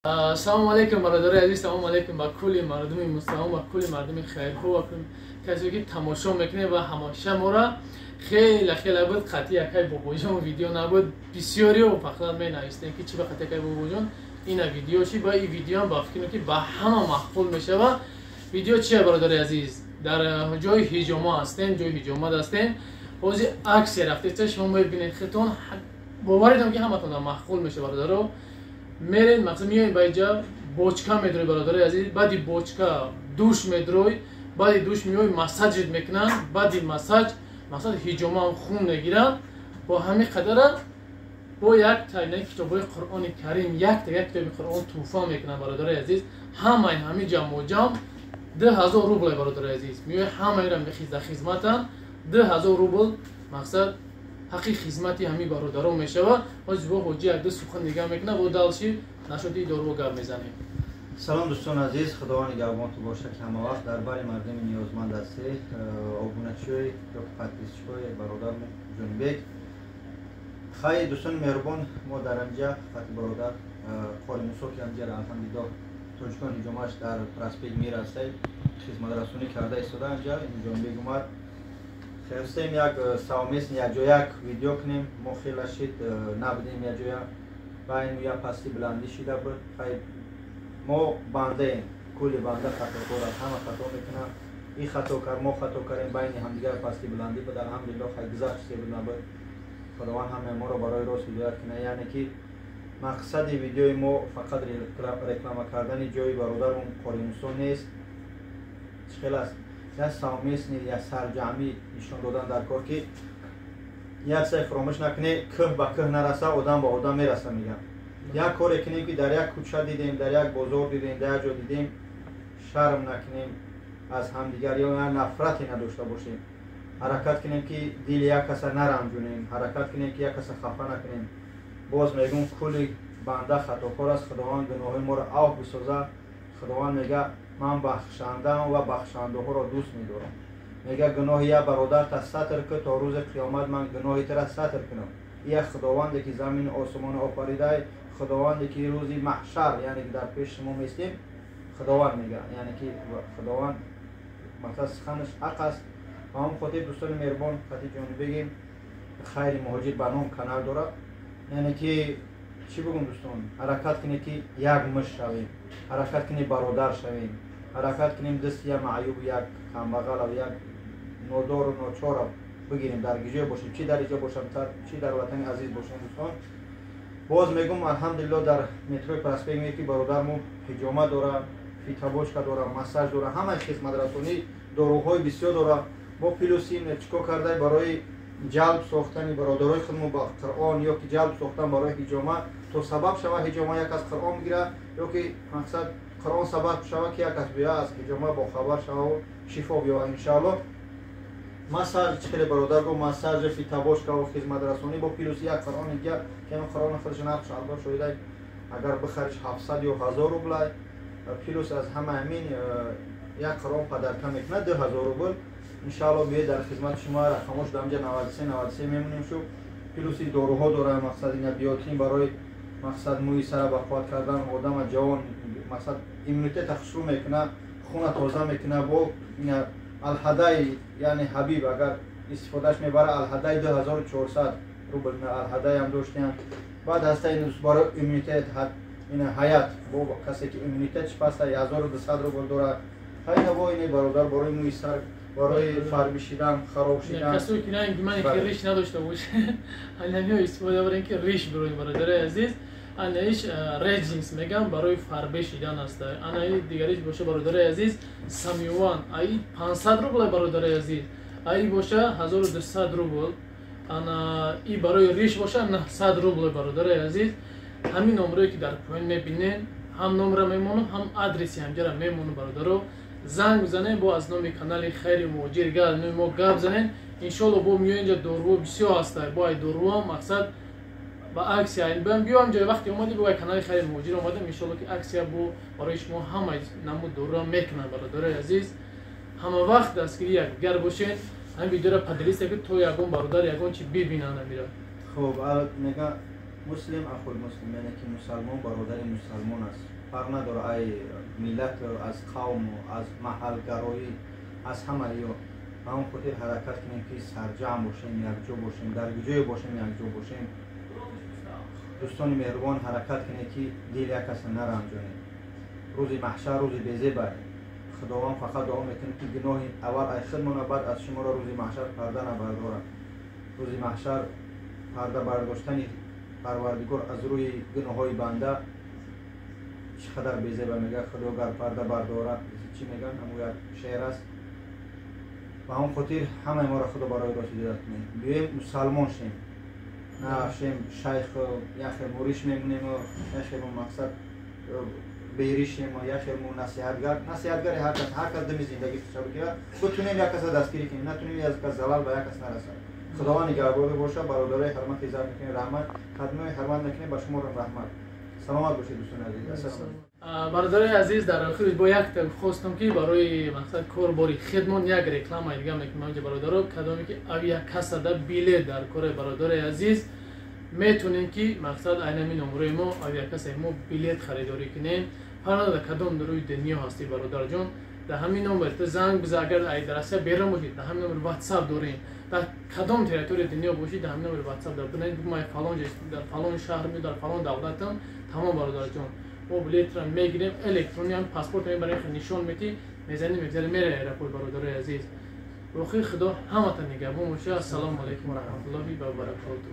السلام علیکم برادرای عزیز، سلام علیکم با کلی مردم مسلمان و کلی مردم خیرخواه و کسی که تماشا میکنه و همیشه ما را خیلی بود خطی یکی بابا جان ویدیو نبود بسیاری و فقط می نوشتن که چی به خطی یکی بابا جان این ویدیوشی با این ویدیو هم با فکر که با همه مقبول میشه. و ویدیو چیه برادرای عزیز؟ در جای هجوما هستین، جای هجوما هستین، بازی عکس رفته شما میبینید خودتون باورید که همتون مقبول میشه برادرها. میرین مثلا میایین با اینجا بوچکا میدروی برادرای عزیز، بعدی بوچکا دوش میدروی، بعدی دوش میای مساج میکنن، بعدی مساج هجوما هم خون نگیرن با همین قدر با یک تاینه کتابای قرآن کریم یک کتاب قرآن توفا میکنن برادرای عزیز. همین جمع و جمع 10,000 روبل برادرای عزیز میای همه را میخیزه خدمتن 10,000 روبل مقصد حقی خدمتی همی برادران میشه و از با حجی یک دو سخن نگاه میکنه و دلشی نشدی دارو گپ میزنیم. سلام دوستان عزیز، خداوند نگهبان تو باشه که همه وقت درباره مردم نیازمند هستی. ابونتشوی یا پاتریسشوی برادر جنبک خیلی دوستان مهربان، ما در اینجا خاطر برادر قاری موسی که اینجا الحمدلله توجکان هجومش در پرسپیگ میرسه خدمت رسونی کرده ایستاده اینجا جنبک اومد خواستیم یک سامیس یک جای یک ویدیو کنیم. ما خیلی شد نبودیم یک جای و این یا پستی بلندی شده بود. خیلی ما بنده ایم، کلی بنده خطا کار همه خطا میکنه، این خطا کرد ما خطا کردیم بین همدیگر پستی بلندی بود. الحمدلله خیلی گذشت بود نبود. خداوند همه ما رو برای راست هدایت کنه. یعنی که مقصد ویدیوی ما فقط رکلام کردن جای برادرمون قاری موسی نیست، خیلی است یا سامیس نیست یا سرجمی نشان دادن در کار که یک سه فراموش نکنه که به که نرسه آدم با آدم میرسه. میگم یک کاری کنیم که در یک کوچه دیدیم، در یک بازار دیدیم، در یک جا دیدیم شرم نکنیم از همدیگر یا نفرتی نداشته باشیم. حرکت کنیم که دل یک کس نرنجونیم، حرکت کنیم که یک کس خفه نکنیم. باز میگم کلی بنده خطاکار است، خداوند گناه ما را عفو بسازه. خداوند میگه من بخشندم و بخشنده ها را دوست می‌دارم. میگه گناه یک برادر تا ستر که تا روز قیامت من گناه تو را ستر کنم. یک خداوندی که زمین آسمان آفریده، خداوندی که روزی محشر یعنی که در پیش شما میستیم خداوند میگه، یعنی که خداوند مثلا سخنش حق است. و هم خاطر دوستان مهربان خاطر جان بگیم خیر مهاجر برنامه کانال داره، یعنی که چی بگم دوستان، حرکت کنید که یک مش شویم، حرکت کنید برادر شویم، حرکت کنیم دست یک معیوب یک کمبغل و یک نادار و ناچار بگیریم در گیجه باشیم، چی در اینجا باشم چی در وطن عزیز باشیم دوستان. باز میگم الحمدلله در مترو پرسپیگ میگه که برادرمون هجوما داره، فیتابوشکا داره، مساج داره، همه خدمت رسونی داروهای بسیار داره. ما پیلوسیم چیکار کرده برای جلب ساختن برادرای خودمون با قرآن یا که جلب ساختن برای هجوما تو سبب شوه هجوما یک از قرآن بگیره یا که مقصد قرآن سبب شوه که یک از بیا از هجوما با خبر شوه و شفا بیا ان شاء الله. مساج چخیل برادر گو مساج فیتابوشکا و خدمت رسونی با پیروزی یک قرآن اینجا که این قرآن خودش نقش البته شده اگر بخریش 700 یا 1000 روبل پیروز از همه همین یک قرآن پدر کم میکنه 2000 روبل ان شاء الله بیاید در خدمت شما. رقمش در اینجا 93 میمونیم شو. پیروزی داروها داره، مقصد اینا بیاتین برای مقصد موی سر بخواد کردن آدم جوان، مقصد ایمونیته تخشو میکنه، خون تازه میکنه. با الهدای یعنی حبیب اگر استفادهش میبره الهدای 2400 روبل الهدای هم داشتن. بعد هسته این برای ایمونیته این حیات با کسی که ایمونیتهش پس 1200 روبل داره. خیلی با این برادر برای موی سر برای فربشیدن خراب شدن کسایی که نه من که ریش نداشته باشه الان استفاده برای اینکه ریش برای برادر عزیز انایش ریجینگز میگم برای فربشیدن است. انای دیگریش باشه برادر عزیز سامیوان ای 500 روبل برادر عزیز، ای باشه 1200 روبل، انا ای برای ریش باشه 900 روبل برادر عزیز. همین نمره که در پایین میبینین هم نمره میمونه هم آدرسی هم جرا میمونه برادرو. زنگ بزنین با از نام کانال خیر مهاجر گل ما گپ زنین ان شاء الله. با میو اینجا دورو بسیار هست، با دورو هم مقصد با عکس این بهم بیام جای وقتی اومدی با کانال خیر مهاجر اومدم ان شاء الله که عکس با برای شما همه نمو دورو میکنم برادر عزیز. همه وقت دستگیری یکگر باشین. همین ویدیو را پادلیست که تو یگون برادر یگون چی ببینن میره. خب میگه مسلم اخو المسلم، یعنی که مسلمان برادر مسلمان است. فرق نداره ای ملت، از قوم، از محل گرایی، از همه یا همون خاطر حرکت کنیم که سرجم باشیم، یکجا باشیم، در جای باشیم، یکجا باشیم. دوستان مهربان حرکت کنیم که دل یک کس نرنجانیم. روز محشر روز بی‌زیبه، خداوند فقط دعا میکنه که گناه اول ای خودمان بعد از شما را روز محشر پرده نبردارد. روز محشر پرده برداشتن پروردگار از روی گناه‌های بنده چقدر بی‌زیبه میگه. خدا گر پرده بردارد چی میگن؟ همون یک شعر است. و همون خاطر همه ما را خدا برای راست هدایت کنه. بیایم مسلمان شیم، نه شیم شیخ یخ موریش میمونیم و یخ مقصد بیری شیم و یخ نصیحتگر هر کس دمی زندگی خوشا بگیره. بتونیم یک کس دستگیری کنیم، نتونیم یک کس زلال به یک کس نرسد. خداوند نگهدار باشه. برادرای حرمت عزت میکنیم، رحمت خدمت حرمت نکنیم، به شما رحمت. سلامت باشید دوستان عزیز. السلام. برادرای عزیز، در آخر با یک خواستم که برای مقصد کار باری خدمت یک رکلام دیگه میکنم که برادرها کدامی که او یک کس در بیله در کار برادرای عزیز میتونین که مقصد اینمی نمره ما او یک کس ما بلیت خریداری کنین. هر در کدام در روی دنیا هستی برادر جان، در همین نمبر تو زنگ بزن. اگر ای درسته بیرون باشید در همین نمبر واتساپ دارین، در کدام تریتوری دنیا باشید در همین نمبر واتساپ دار بنویسید بگو من فلان در فلان شهر می در فلان دولتم. تمام برادر جان ما بلیت را میگیریم، الکترونی هم پاسپورت می برای نشون میدی، میزنی میگذاری میره ایرپورت. برادر عزیز، روخی خدا همتون نگهبان باشه. السلام علیکم و رحمت الله و برکاته.